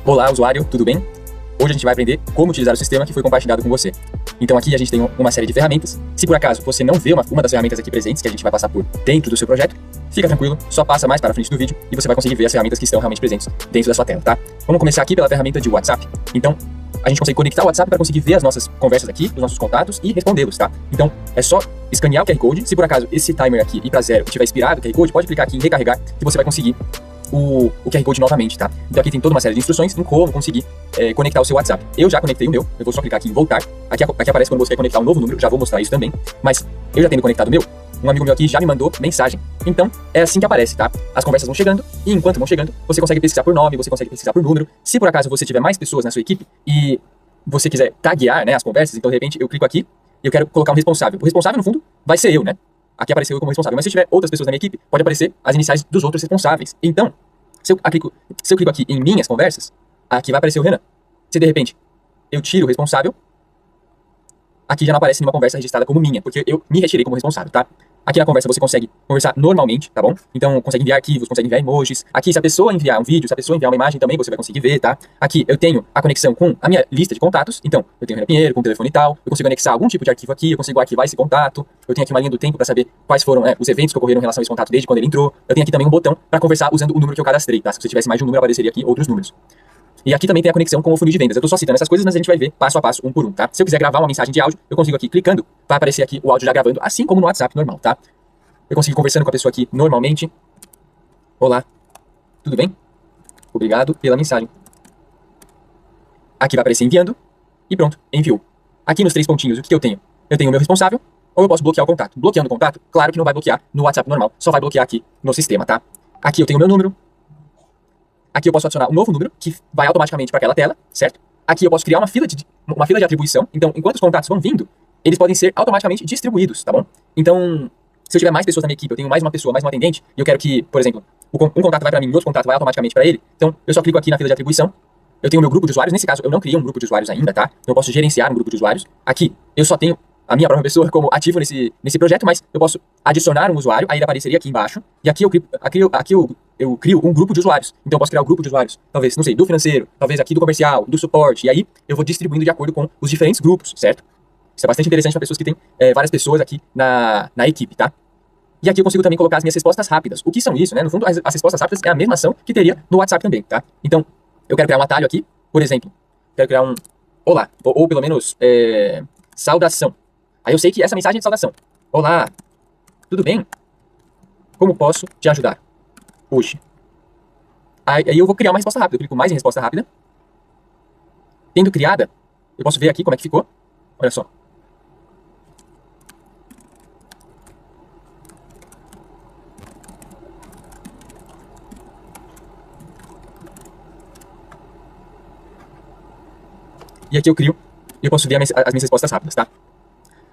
Olá, usuário, tudo bem? Hoje a gente vai aprender como utilizar o sistema que foi compartilhado com você. Então aqui a gente tem uma série de ferramentas. Se por acaso você não vê uma das ferramentas aqui presentes, que a gente vai passar por dentro do seu projeto, fica tranquilo, só passa mais para frente do vídeo e você vai conseguir ver as ferramentas que estão realmente presentes dentro da sua tela, tá? Vamos começar aqui pela ferramenta de WhatsApp. Então, a gente consegue conectar o WhatsApp para conseguir ver as nossas conversas aqui, os nossos contatos e respondê-los, tá? Então, é só escanear o QR Code. Se por acaso esse timer aqui ir para 0 e tiver expirado o QR Code, pode clicar aqui em recarregar que você vai conseguir o QR Code novamente, tá? Então aqui tem toda uma série de instruções em como conseguir conectar o seu WhatsApp. Eu já conectei o meu, eu vou só clicar aqui em voltar. Aqui aparece quando você quer conectar um novo número, já vou mostrar isso também. Mas eu já tendo conectado o meu, um amigo meu aqui já me mandou mensagem. Então é assim que aparece, tá? As conversas vão chegando e enquanto vão chegando, você consegue pesquisar por nome, você consegue pesquisar por número. Se por acaso você tiver mais pessoas na sua equipe e você quiser taguear, né, as conversas, então de repente eu clico aqui e eu quero colocar um responsável. O responsável no fundo vai ser eu, né? Aqui apareceu eu como responsável, mas se tiver outras pessoas na minha equipe, pode aparecer as iniciais dos outros responsáveis. Então, se eu clico aqui em minhas conversas, aqui vai aparecer o Renan. Se de repente eu tiro o responsável, aqui já não aparece nenhuma conversa registrada como minha, porque eu me retirei como responsável, tá? Aqui na conversa você consegue conversar normalmente, tá bom? Então consegue enviar arquivos, consegue enviar emojis. Aqui se a pessoa enviar um vídeo, se a pessoa enviar uma imagem também você vai conseguir ver, tá? Aqui eu tenho a conexão com a minha lista de contatos. Então eu tenho o Renan Pinheiro com o telefone e tal. Eu consigo anexar algum tipo de arquivo aqui, eu consigo arquivar esse contato. Eu tenho aqui uma linha do tempo para saber quais foram os eventos que ocorreram em relação a esse contato desde quando ele entrou. Eu tenho aqui também um botão para conversar usando o número que eu cadastrei, tá? Se você tivesse mais de um número, apareceria aqui outros números. E aqui também tem a conexão com o funil de vendas. Eu tô só citando essas coisas, mas a gente vai ver passo a passo, um por um, tá? Se eu quiser gravar uma mensagem de áudio, eu consigo aqui clicando, vai aparecer aqui o áudio já gravando, assim como no WhatsApp normal, tá? Eu consigo ir conversando com a pessoa aqui normalmente. Olá, tudo bem? Obrigado pela mensagem. Aqui vai aparecer enviando e pronto, enviou. Aqui nos 3 pontinhos, o que eu tenho? Eu tenho o meu responsável ou eu posso bloquear o contato. Bloqueando o contato, claro que não vai bloquear no WhatsApp normal, só vai bloquear aqui no sistema, tá? Aqui eu tenho o meu número. Aqui eu posso adicionar um novo número que vai automaticamente para aquela tela, certo? Aqui eu posso criar uma fila de atribuição. Então, enquanto os contatos vão vindo, eles podem ser automaticamente distribuídos, tá bom? Então, se eu tiver mais pessoas na minha equipe, eu tenho mais uma pessoa, mais um atendente, e eu quero que, por exemplo, um contato vai para mim e outro contato vai automaticamente para ele, então eu só clico aqui na fila de atribuição. Eu tenho o meu grupo de usuários. Nesse caso, eu não criei um grupo de usuários ainda, tá? Então, eu posso gerenciar um grupo de usuários. Aqui, eu só tenho a minha própria pessoa como ativo nesse projeto, mas eu posso adicionar um usuário, aí ele apareceria aqui embaixo, e aqui eu crio um grupo de usuários. Então eu posso criar um grupo de usuários, talvez, não sei, do financeiro, talvez aqui do comercial, do suporte, e aí eu vou distribuindo de acordo com os diferentes grupos, certo? Isso é bastante interessante para pessoas que têm várias pessoas aqui na equipe, tá? E aqui eu consigo também colocar as minhas respostas rápidas. O que são isso, né? No fundo, as respostas rápidas é a mesma ação que teria no WhatsApp também, tá? Então, eu quero criar um atalho aqui, por exemplo, quero criar um olá, ou pelo menos saudação. Aí eu sei que essa mensagem é de saudação. Olá, tudo bem? Como posso te ajudar hoje? Aí eu vou criar uma resposta rápida. Eu clico mais em resposta rápida. Tendo criada, eu posso ver aqui como é que ficou. Olha só. E aqui eu posso ver as minhas respostas rápidas, tá?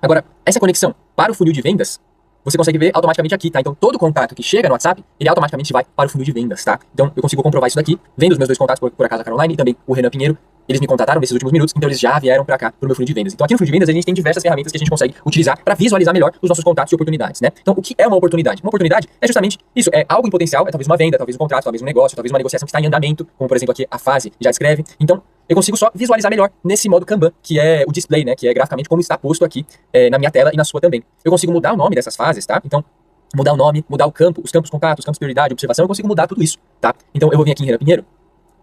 Agora, essa conexão para o funil de vendas, você consegue ver automaticamente aqui, tá? Então, todo contato que chega no WhatsApp, ele automaticamente vai para o funil de vendas, tá? Então, eu consigo comprovar isso daqui, vendo os meus 2 contatos, por acaso a Caroline e também o Renan Pinheiro. Eles me contataram nesses últimos minutos, então eles já vieram para cá, pro meu funil de vendas. Então, aqui no funil de vendas, a gente tem diversas ferramentas que a gente consegue utilizar para visualizar melhor os nossos contatos e oportunidades, né? Então, o que é uma oportunidade? Uma oportunidade é justamente isso, é algo em potencial, é talvez uma venda, talvez um contrato, talvez um negócio, talvez uma negociação que está em andamento, como, por exemplo, aqui a fase já escreve. Então, eu consigo só visualizar melhor nesse modo Kanban, que é o display, né? Que é graficamente como está posto aqui na minha tela e na sua também. Eu consigo mudar o nome dessas fases, tá? Então, mudar o nome, mudar o campo, os campos contatos, os campos prioridade, observação, eu consigo mudar tudo isso, tá? Então, eu vou vir aqui em Renan Pinheiro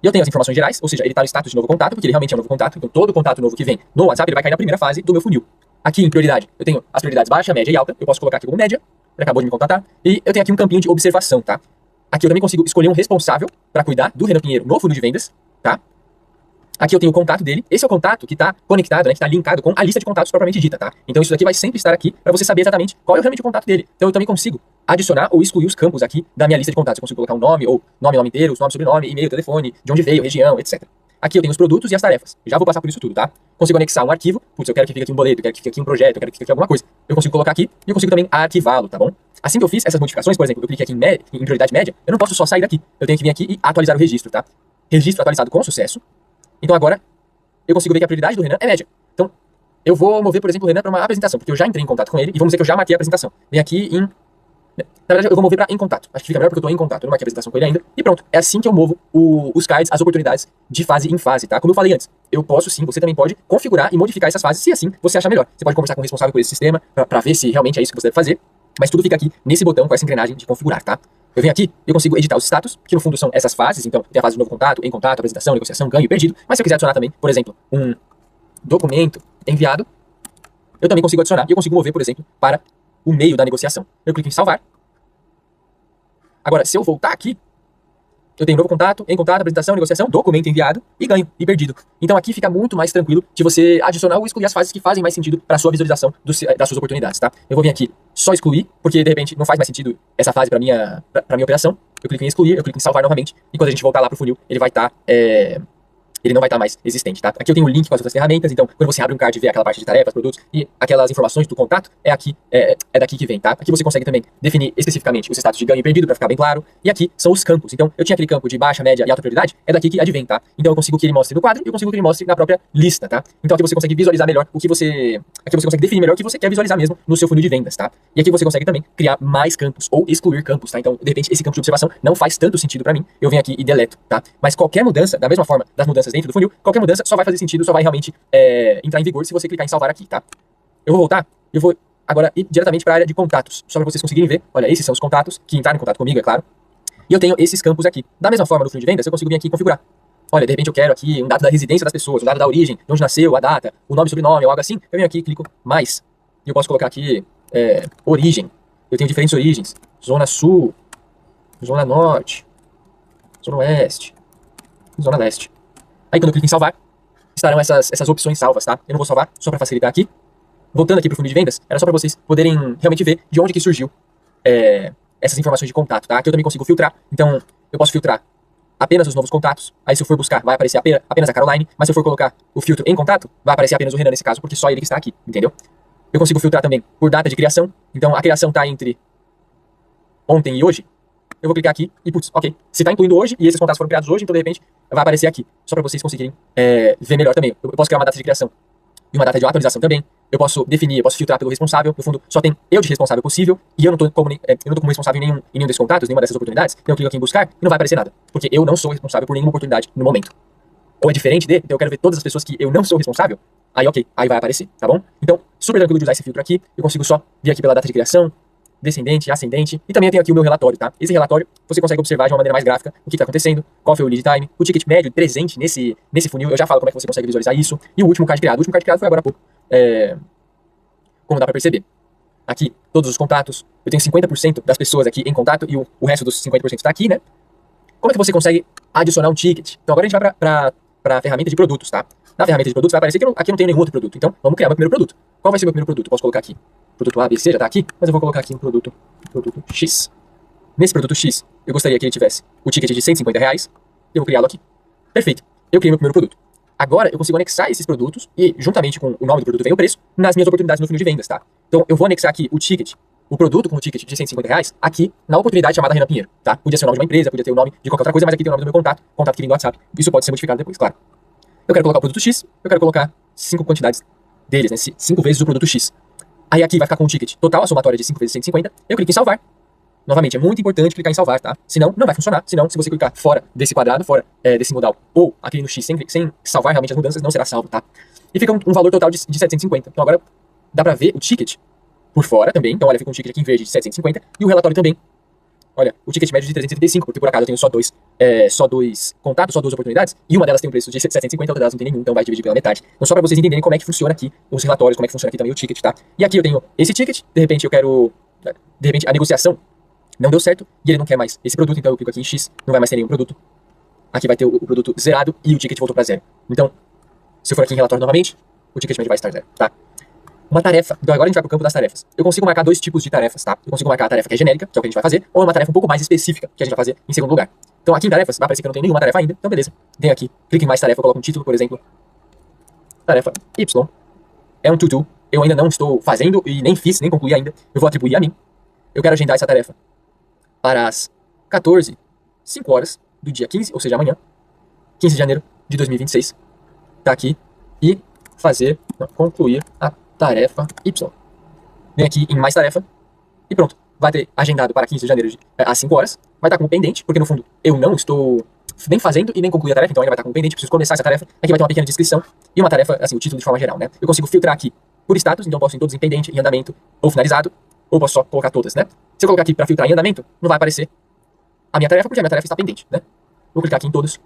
e eu tenho as informações gerais, ou seja, ele está no status de novo contato, porque ele realmente é um novo contato. Então, todo contato novo que vem no WhatsApp, ele vai cair na primeira fase do meu funil. Aqui em prioridade, eu tenho as prioridades baixa, média e alta. Eu posso colocar aqui como média, ele acabou de me contatar. E eu tenho aqui um campinho de observação, tá? Aqui eu também consigo escolher um responsável para cuidar do Renan Pinheiro no funil de vendas, tá? Aqui eu tenho o contato dele. Esse é o contato que está conectado, né, que está linkado com a lista de contatos propriamente dita, tá? Então isso daqui vai sempre estar aqui para você saber exatamente qual é realmente o contato dele. Então eu também consigo adicionar ou excluir os campos aqui da minha lista de contatos. Eu consigo colocar um nome, ou nome inteiro, nome, sobrenome, e-mail, telefone, de onde veio, região, etc. Aqui eu tenho os produtos e as tarefas. Já vou passar por isso tudo, tá? Consigo anexar um arquivo. Putz, eu quero que fique aqui um boleto, eu quero que fique aqui um projeto, eu quero que fique aqui alguma coisa. Eu consigo colocar aqui e eu consigo também arquivá-lo, tá bom? Assim que eu fiz essas modificações, por exemplo, eu cliquei aqui em prioridade média, eu não posso só sair daqui. Eu tenho que vir aqui e atualizar o registro, tá? Registro atualizado com sucesso. Então agora eu consigo ver que a prioridade do Renan é média. Então, eu vou mover, por exemplo, o Renan para uma apresentação, porque eu já entrei em contato com ele, e vamos dizer que eu já marquei a apresentação. Vem aqui em Na verdade, eu vou mover para em contato. Acho que fica melhor porque eu tô em contato. Eu não marquei a apresentação com ele ainda. E pronto. É assim que eu movo os cards, as oportunidades de fase em fase, tá? Como eu falei antes, eu posso sim, você também pode configurar e modificar essas fases se assim você achar melhor. Você pode conversar com o responsável por esse sistema para ver se realmente é isso que você deve fazer. Mas tudo fica aqui nesse botão com essa engrenagem de configurar, tá? Eu venho aqui, eu consigo editar os status, que no fundo são essas fases. Então, tem a fase de novo contato, em contato, apresentação, negociação, ganho e perdido. Mas se eu quiser adicionar também, por exemplo, um documento enviado, eu também consigo adicionar e eu consigo mover, por exemplo, para o meio da negociação. Eu clico em salvar. Agora, se eu voltar aqui, eu tenho novo contato, em contato, apresentação, negociação, documento enviado e ganho e perdido. Então aqui fica muito mais tranquilo de você adicionar ou excluir as fases que fazem mais sentido para a sua visualização das suas oportunidades, tá? Eu vou vir aqui só excluir, porque de repente não faz mais sentido essa fase para minha operação. Eu clico em excluir, eu clico em salvar novamente e quando a gente voltar lá pro funil, ele vai estar... ele não vai estar mais existente, tá? Aqui eu tenho o link com as outras ferramentas, então quando você abre um card e vê aquela parte de tarefas, produtos e aquelas informações do contato, é daqui que vem, tá? Aqui você consegue também definir especificamente os status de ganho e perdido para ficar bem claro. E aqui são os campos. Então eu tinha aquele campo de baixa, média e alta prioridade, é daqui que advém, tá? Então eu consigo que ele mostre no quadro e eu consigo que ele mostre na própria lista, tá? Então aqui você consegue visualizar melhor o que você... Aqui você consegue definir melhor o que você quer visualizar mesmo no seu funil de vendas, tá? E aqui você consegue também criar mais campos ou excluir campos, tá? Então, de repente, esse campo de observação não faz tanto sentido para mim. Eu venho aqui e deleto, tá? Mas qualquer mudança, da mesma forma das mudanças dentro do funil, qualquer mudança só vai fazer sentido, só vai realmente entrar em vigor se você clicar em salvar aqui, tá? Eu vou voltar, eu vou agora ir diretamente para a área de contatos, só para vocês conseguirem ver. Olha, esses são os contatos que entraram em contato comigo, é claro. E eu tenho esses campos aqui. Da mesma forma do funil de vendas, eu consigo vir aqui e configurar. Olha, de repente eu quero aqui um dado da residência das pessoas, um dado da origem, de onde nasceu, a data, o nome e sobrenome, ou algo assim. Eu venho aqui e clico mais. E eu posso colocar aqui origem. Eu tenho diferentes origens. Zona Sul, Zona Norte, Zona Oeste, Zona Leste. Aí quando eu clico em salvar, estarão essas opções salvas, tá? Eu não vou salvar, só para facilitar aqui. Voltando aqui para o funil de vendas, era só para vocês poderem realmente ver de onde que surgiu essas informações de contato, tá? Aqui eu também consigo filtrar, então eu posso filtrar apenas os novos contatos. Aí se eu for buscar, vai aparecer apenas a Caroline, mas se eu for colocar o filtro em contato, vai aparecer apenas o Renan nesse caso, porque só ele que está aqui, entendeu? Eu consigo filtrar também por data de criação, então a criação está entre ontem e hoje. Eu vou clicar aqui e, putz, ok. Se está incluindo hoje e esses contatos foram criados hoje, então de repente vai aparecer aqui. Só para vocês conseguirem ver melhor também. Eu posso criar uma data de criação e uma data de atualização também. Eu posso definir, eu posso filtrar pelo responsável. No fundo, só tem eu de responsável possível e eu não tô como responsável em nenhum desses contatos, nenhuma dessas oportunidades. Então eu clico aqui em buscar e não vai aparecer nada. Porque eu não sou responsável por nenhuma oportunidade no momento. Ou é diferente de, então eu quero ver todas as pessoas que eu não sou responsável. Aí ok, aí vai aparecer, tá bom? Então, super tranquilo de usar esse filtro aqui. Eu consigo só vir aqui pela data de criação, descendente, ascendente, e também eu tenho aqui o meu relatório, tá? Esse relatório, você consegue observar de uma maneira mais gráfica o que está acontecendo, qual foi o lead time, o ticket médio presente nesse funil, eu já falo como é que você consegue visualizar isso, e o último card criado. O último card criado foi agora há pouco, como dá pra perceber. Aqui, todos os contatos, eu tenho 50% das pessoas aqui em contato, e o resto dos 50% está aqui, né? Como é que você consegue adicionar um ticket? Então agora a gente vai para a ferramenta de produtos, tá? Na ferramenta de produtos vai aparecer que aqui eu não tenho nenhum outro produto, então vamos criar meu primeiro produto. Qual vai ser meu primeiro produto? Eu posso colocar aqui produto A, B, C, já tá aqui, mas eu vou colocar aqui um produto X. Nesse produto X, eu gostaria que ele tivesse o ticket de R$150, e eu vou criá-lo aqui. Perfeito. Eu criei meu primeiro produto. Agora eu consigo anexar esses produtos, e juntamente com o nome do produto vem o preço, nas minhas oportunidades no funil de vendas, tá? Então eu vou anexar aqui o produto com o ticket de R$150, aqui na oportunidade chamada Renan Pinheiro, tá? Podia ser o nome de uma empresa, podia ter o nome de qualquer outra coisa, mas aqui tem o nome do meu contato que vem do WhatsApp. Isso pode ser modificado depois, claro. Eu quero colocar o produto X, eu quero colocar 5 quantidades deles, né? 5 vezes o produto X. Aí aqui vai ficar com o ticket total, a somatória de 5 vezes 150. Eu clico em salvar. Novamente, é muito importante clicar em salvar, tá? Senão, não vai funcionar. Senão, se você clicar fora desse quadrado, fora desse modal, ou aqui no X, sem salvar realmente as mudanças, não será salvo, tá? E fica um valor total de 750. Então agora dá pra ver o ticket por fora também. Então olha, fica um ticket aqui em verde de 750. E o relatório também. Olha, o ticket médio de 375, porque por acaso eu tenho só dois contatos, só duas oportunidades, e uma delas tem um preço de 750, a outra delas não tem nenhum, então vai dividir pela metade. Então só para vocês entenderem como é que funciona aqui os relatórios, como é que funciona aqui também o ticket, tá? E aqui eu tenho esse ticket, de repente a negociação não deu certo, e ele não quer mais esse produto, então eu clico aqui em X, não vai mais ter nenhum produto. Aqui vai ter o produto zerado e o ticket voltou para zero. Então, se eu for aqui em relatório novamente, o ticket médio vai estar zero, tá? Uma tarefa. Então agora a gente vai para o campo das tarefas. Eu consigo marcar dois tipos de tarefas, tá? Eu consigo marcar a tarefa que é genérica, que é o que a gente vai fazer, ou uma tarefa um pouco mais específica, que a gente vai fazer em segundo lugar. Então aqui em tarefas, vai aparecer que eu não tenho nenhuma tarefa ainda, então beleza. Venho aqui, clique em mais tarefa, eu coloco um título, por exemplo. Tarefa Y. É um to-do. Eu ainda não estou fazendo e nem fiz, nem concluí ainda. Eu vou atribuir a mim. Eu quero agendar essa tarefa para as 14, 5 horas do dia 15, ou seja, amanhã, 15 de janeiro de 2026. Tá aqui. E concluir a tarefa Y. Vem aqui em mais tarefa e pronto. vai ter agendado para 15 de janeiro às 5 horas, vai estar como pendente, porque no fundo eu não estou nem fazendo e nem concluí a tarefa, então ainda vai estar como pendente, preciso começar essa tarefa. Aqui vai ter uma pequena descrição e uma tarefa, assim, o título de forma geral, né? Eu consigo filtrar aqui por status, então eu posso ir todos em pendente, em andamento ou finalizado, ou posso só colocar todas, né? Se eu colocar aqui para filtrar em andamento, não vai aparecer a minha tarefa, porque a minha tarefa está pendente, né? Vou clicar aqui em todos.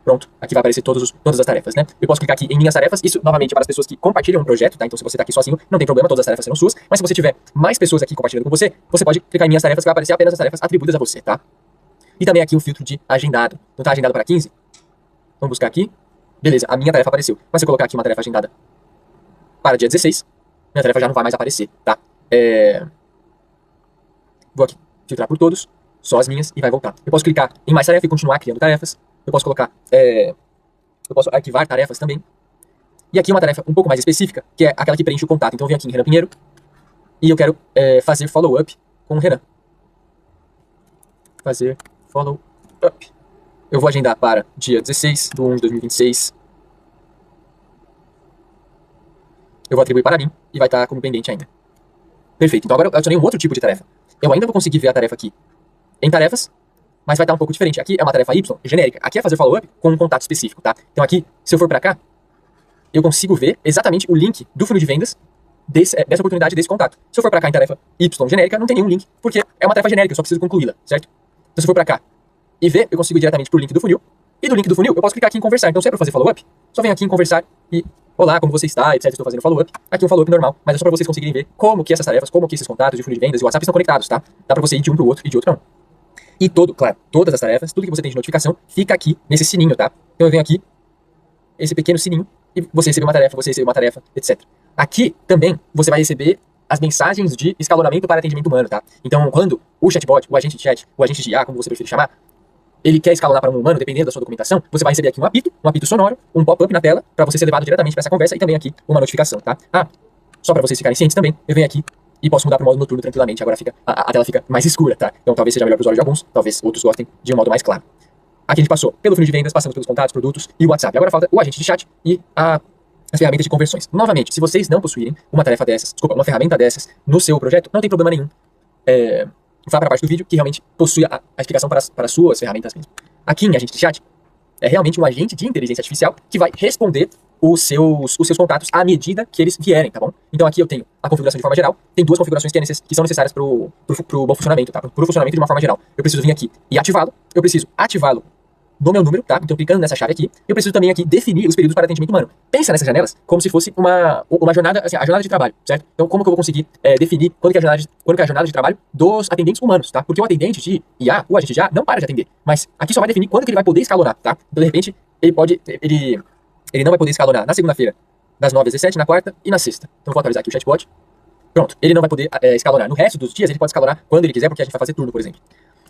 Pronto, aqui vai aparecer todas as tarefas, né? Eu posso clicar aqui em minhas tarefas, isso novamente é para as pessoas que compartilham um projeto, tá? Então se você tá aqui sozinho, não tem problema, todas as tarefas serão suas, mas se você tiver mais pessoas aqui compartilhando com você, você pode clicar em minhas tarefas, que vai aparecer apenas as tarefas atribuídas a você, tá? E também aqui o filtro de agendado. Então tá agendado para 15? Vamos buscar aqui. Beleza, a minha tarefa apareceu. Mas se eu colocar aqui uma tarefa agendada para dia 16, minha tarefa já não vai mais aparecer, tá? Vou aqui filtrar por todos, só as minhas, e vai voltar. Eu posso clicar em mais tarefa e continuar criando tarefas. Eu posso colocar, eu posso arquivar tarefas também. E aqui uma tarefa um pouco mais específica, que é aquela que preenche o contato. Então eu venho aqui em Renan Pinheiro e eu quero fazer follow-up com o Renan. Fazer follow-up. Eu vou agendar para dia 16/1/2026. Eu vou atribuir para mim e vai estar como pendente ainda. Perfeito. Então agora eu adicionei um outro tipo de tarefa. Eu ainda vou conseguir ver a tarefa aqui em tarefas, mas vai estar um pouco diferente. Aqui é uma tarefa Y, genérica. Aqui é fazer follow-up com um contato específico, tá? Então aqui, se eu for para cá, eu consigo ver exatamente o link do funil de vendas dessa oportunidade, desse contato. Se eu for para cá em tarefa Y genérica, não tem nenhum link, porque é uma tarefa genérica, eu só preciso concluí-la, certo? Então se eu for para cá e ver, eu consigo ir diretamente pro link do funil, e do link do funil eu posso clicar aqui em conversar. Então se é para fazer follow-up, só venho aqui em conversar e olá, como você está, etc. Estou fazendo follow-up. Aqui um follow-up normal, mas é só para vocês conseguirem ver como que essas tarefas, como que esses contatos de funil de vendas e o WhatsApp estão conectados, tá? Dá para você ir de um pro outro e de outro não. E claro, todas as tarefas, tudo que você tem de notificação, fica aqui nesse sininho, tá? Então eu venho aqui, esse pequeno sininho, e você recebeu uma tarefa, etc. Aqui também você vai receber as mensagens de escalonamento para atendimento humano, tá? Então quando o chatbot, o agente de chat, o agente de IA, como você preferir chamar, ele quer escalonar para um humano, dependendo da sua documentação, você vai receber aqui um apito sonoro, um pop-up na tela, para você ser levado diretamente para essa conversa, e também aqui uma notificação, tá? Só para vocês ficarem cientes também, eu venho aqui e posso mudar para o modo noturno tranquilamente. Agora a tela fica mais escura, tá? Então talvez seja melhor para os olhos de alguns, talvez outros gostem de um modo mais claro. Aqui a gente passou pelo funil de vendas, passamos pelos contatos, produtos e o WhatsApp. Agora falta o agente de chat e as ferramentas de conversões. Novamente, se vocês não possuírem uma ferramenta dessas no seu projeto, não tem problema nenhum. Vá para a parte do vídeo que realmente possui a explicação para as suas ferramentas mesmo. Aqui em agente de chat, é realmente um agente de inteligência artificial que vai responder os seus contatos à medida que eles vierem, tá bom? Então aqui eu tenho a configuração de forma geral, tem duas configurações que são necessárias pro bom funcionamento, tá? Pro funcionamento de uma forma geral. Eu preciso vir aqui e ativá-lo, eu preciso ativá-lo no meu número, tá? Então clicando nessa chave aqui, eu preciso também aqui definir os períodos para atendimento humano. Pensa nessas janelas como se fosse uma jornada, assim, a jornada de trabalho, certo? Então como que eu vou conseguir definir quando que é a jornada de trabalho dos atendentes humanos, tá? Porque o atendente de IA, o agente de IA, não para de atender, mas aqui só vai definir quando que ele vai poder escalonar, tá? Então de repente, ele não vai poder escalonar na segunda-feira, das 9 às 17, na quarta e na sexta. Então eu vou atualizar aqui o chatbot. Pronto, ele não vai poder escalonar. No resto dos dias, ele pode escalonar quando ele quiser, porque a gente vai fazer turno, por exemplo.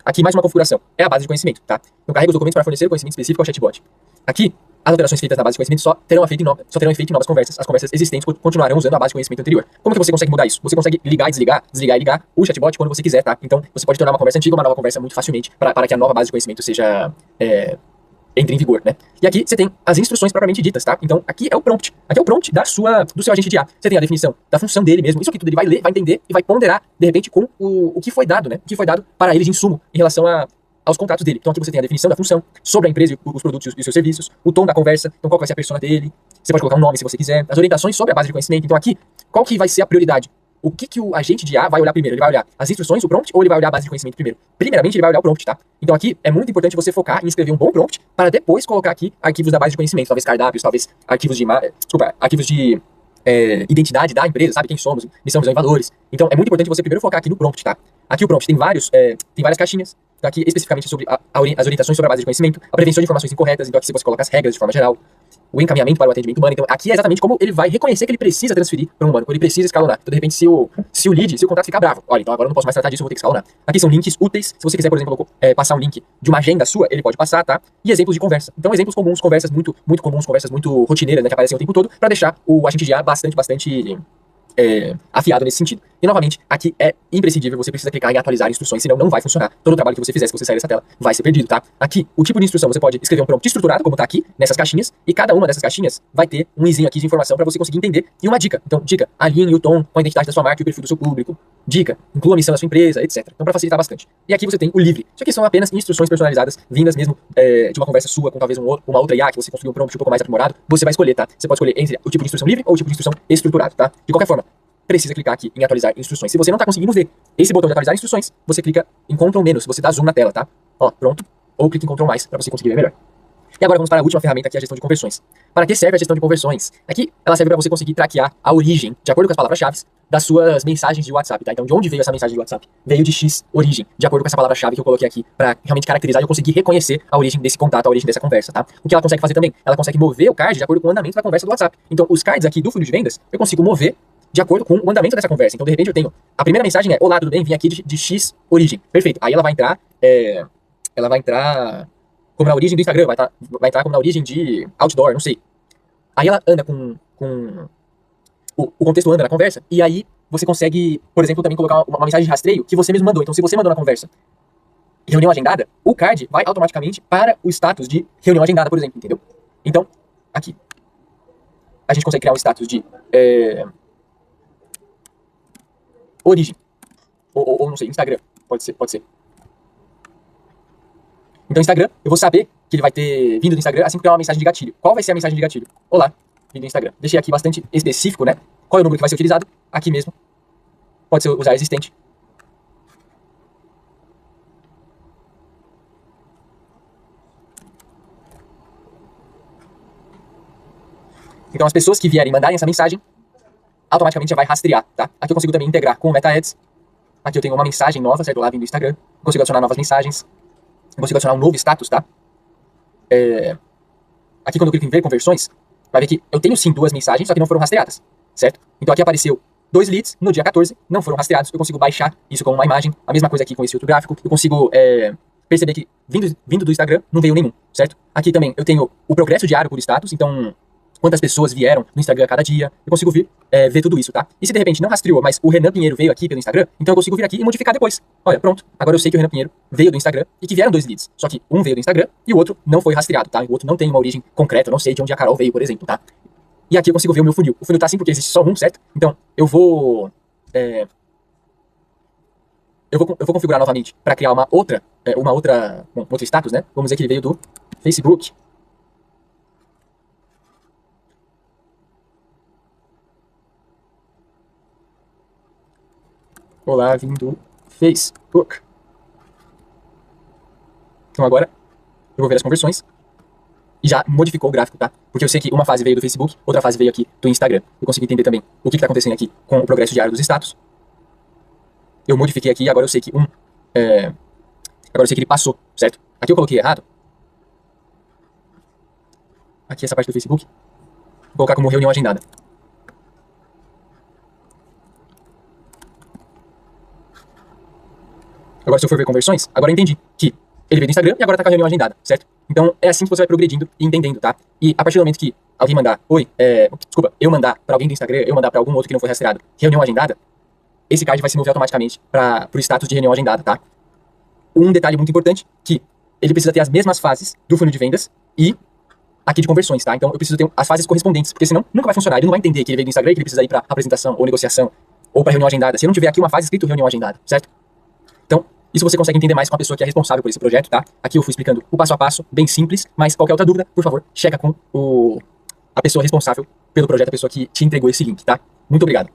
Aqui mais uma configuração, é a base de conhecimento, tá? Então carrega os documentos para fornecer o conhecimento específico ao chatbot. Aqui, as alterações feitas na base de conhecimento só terão efeito em novas conversas. As conversas existentes continuarão usando a base de conhecimento anterior. Como que você consegue mudar isso? Você consegue ligar e desligar o chatbot quando você quiser, tá? Então você pode tornar uma conversa antiga uma nova conversa muito facilmente para que a nova base de conhecimento seja entre em vigor, né? E aqui você tem as instruções propriamente ditas, tá? Então aqui é o prompt. Aqui é o prompt do seu agente de IA. Você tem a definição da função dele mesmo. Isso aqui tudo ele vai ler, vai entender e vai ponderar, de repente, com o que foi dado, né? O que foi dado para ele de insumo em relação aos contatos dele. Então aqui você tem a definição da função, sobre a empresa e os produtos e os seus serviços, o tom da conversa, então qual vai ser a persona dele, você pode colocar um nome se você quiser, as orientações sobre a base de conhecimento. Então aqui, qual que vai ser a prioridade? O que o agente de IA vai olhar primeiro? Ele vai olhar as instruções, o prompt, ou ele vai olhar a base de conhecimento primeiro? Primeiramente, ele vai olhar o prompt, tá? Então aqui é muito importante você focar em escrever um bom prompt para depois colocar aqui arquivos da base de conhecimento, talvez cardápios, talvez arquivos de identidade da empresa, sabe quem somos, missão, visão e valores. Então é muito importante você primeiro focar aqui no prompt, tá? Aqui o prompt tem várias caixinhas, tá? Aqui especificamente sobre as orientações sobre a base de conhecimento, a prevenção de informações incorretas, então aqui você coloca as regras de forma geral, o encaminhamento para o atendimento humano. Então aqui é exatamente como ele vai reconhecer que ele precisa transferir para um humano, que ele precisa escalonar. Então de repente se o contato ficar bravo, olha, então agora eu não posso mais tratar disso, eu vou ter que escalonar. Aqui são links úteis, se você quiser, por exemplo, passar um link de uma agenda sua, ele pode passar, tá? E exemplos de conversa. Então exemplos comuns, conversas muito comuns, conversas muito rotineiras, né, que aparecem o tempo todo, para deixar o agente de IA bastante afiado nesse sentido. E novamente, aqui é imprescindível, você precisa clicar em atualizar instruções, senão não vai funcionar. Todo o trabalho que você fizer, se você sair dessa tela, vai ser perdido, tá? Aqui, o tipo de instrução, você pode escrever um prompt estruturado, como tá aqui, nessas caixinhas, e cada uma dessas caixinhas vai ter um izinho aqui de informação para você conseguir entender. E uma dica. Então, dica, alinhe o tom com a identidade da sua marca e o perfil do seu público. Dica, inclua a missão da sua empresa, etc. Então, para facilitar bastante. E aqui você tem o livre. Isso aqui são apenas instruções personalizadas, vindas mesmo de uma conversa sua com talvez uma outra IA, que você construiu um prompt um pouco mais aprimorado. Você vai escolher, tá? Você pode escolher entre o tipo de instrução livre ou o tipo de instrução estruturado, tá? De qualquer forma, precisa clicar aqui em atualizar instruções. Se você não está conseguindo ver esse botão de atualizar instruções, você clica em Ctrl menos, você dá zoom na tela, tá? Ó, pronto. Ou clica em Ctrl mais para você conseguir ver melhor. E agora vamos para a última ferramenta aqui, a gestão de conversões. Para que serve a gestão de conversões? Aqui ela serve para você conseguir traquear a origem, de acordo com as palavras-chave, das suas mensagens de WhatsApp, tá? Então, de onde veio essa mensagem de WhatsApp? Veio de X origem, de acordo com essa palavra-chave que eu coloquei aqui, para realmente caracterizar e eu conseguir reconhecer a origem desse contato, a origem dessa conversa, tá? O que ela consegue fazer também? Ela consegue mover o card de acordo com o andamento da conversa do WhatsApp. Então, os cards aqui do funil de vendas, eu consigo mover de acordo com o andamento dessa conversa. Então, de repente, eu tenho... A primeira mensagem é: olá, tudo bem? Vim aqui de X origem. Perfeito. Aí ela vai entrar... como na origem do Instagram, vai entrar como na origem de outdoor, não sei. Aí ela anda com o contexto anda na conversa, e aí você consegue, por exemplo, também colocar uma mensagem de rastreio que você mesmo mandou. Então, se você mandou na conversa reunião agendada, o card vai automaticamente para o status de reunião agendada, por exemplo, entendeu? Então, aqui, a gente consegue criar um status de origem, ou não sei, Instagram, pode ser. Então, Instagram, eu vou saber que ele vai ter vindo do Instagram assim que criar uma mensagem de gatilho. Qual vai ser a mensagem de gatilho? Olá, vindo do Instagram. Deixei aqui bastante específico, né? Qual é o número que vai ser utilizado? Aqui mesmo. Pode ser usar existente. Então, as pessoas que vierem mandarem essa mensagem, automaticamente já vai rastrear, tá? Aqui eu consigo também integrar com o Meta Ads. Aqui eu tenho uma mensagem nova, certo? Lá vindo do Instagram. Eu consigo adicionar novas mensagens. Eu consigo adicionar um novo status, tá? Aqui quando eu clico em ver conversões, vai ver que eu tenho sim 2 mensagens, só que não foram rastreadas, certo? Então aqui apareceu 2 leads no dia 14, não foram rastreados. Eu consigo baixar isso como uma imagem. A mesma coisa aqui com esse outro gráfico. Eu consigo perceber que vindo do Instagram não veio nenhum, certo? Aqui também eu tenho o progresso diário por status, então quantas pessoas vieram no Instagram a cada dia, eu consigo ver tudo isso, tá? E se de repente não rastreou, mas o Renan Pinheiro veio aqui pelo Instagram, então eu consigo vir aqui e modificar depois. Olha, pronto, agora eu sei que o Renan Pinheiro veio do Instagram e que vieram 2 leads, só que um veio do Instagram e o outro não foi rastreado, tá? O outro não tem uma origem concreta, eu não sei de onde a Carol veio, por exemplo, tá? E aqui eu consigo ver o meu funil. O funil tá assim porque existe só um, certo? Então eu vou configurar novamente para criar um outro status, né? Vamos dizer que ele veio do Facebook. Olá, vim do Facebook. Então agora eu vou ver as conversões e já modificou o gráfico, tá? Porque eu sei que uma fase veio do Facebook, outra fase veio aqui do Instagram. Eu consegui entender também o que está acontecendo aqui com o progresso diário dos status. Eu modifiquei aqui e agora eu sei que agora eu sei que ele passou, certo? Aqui eu coloquei errado. Aqui essa parte do Facebook. Vou colocar como reunião agendada. Agora, se eu for ver conversões, agora eu entendi que ele veio do Instagram e agora tá com a reunião agendada, certo? Então, é assim que você vai progredindo e entendendo, tá? E a partir do momento que alguém mandar, eu mandar pra alguém do Instagram, eu mandar pra algum outro que não foi rastreado, reunião agendada, esse card vai se mover automaticamente pro status de reunião agendada, tá? Um detalhe muito importante, que ele precisa ter as mesmas fases do funil de vendas e aqui de conversões, tá? Então, eu preciso ter as fases correspondentes, porque senão nunca vai funcionar. Ele não vai entender que ele veio do Instagram e que ele precisa ir pra apresentação ou negociação ou pra reunião agendada. Se eu não tiver aqui uma fase escrito reunião agendada, certo? Então, isso você consegue entender mais com a pessoa que é responsável por esse projeto, tá? Aqui eu fui explicando o passo a passo, bem simples, mas qualquer outra dúvida, por favor, checa com a pessoa responsável pelo projeto, a pessoa que te entregou esse link, tá? Muito obrigado.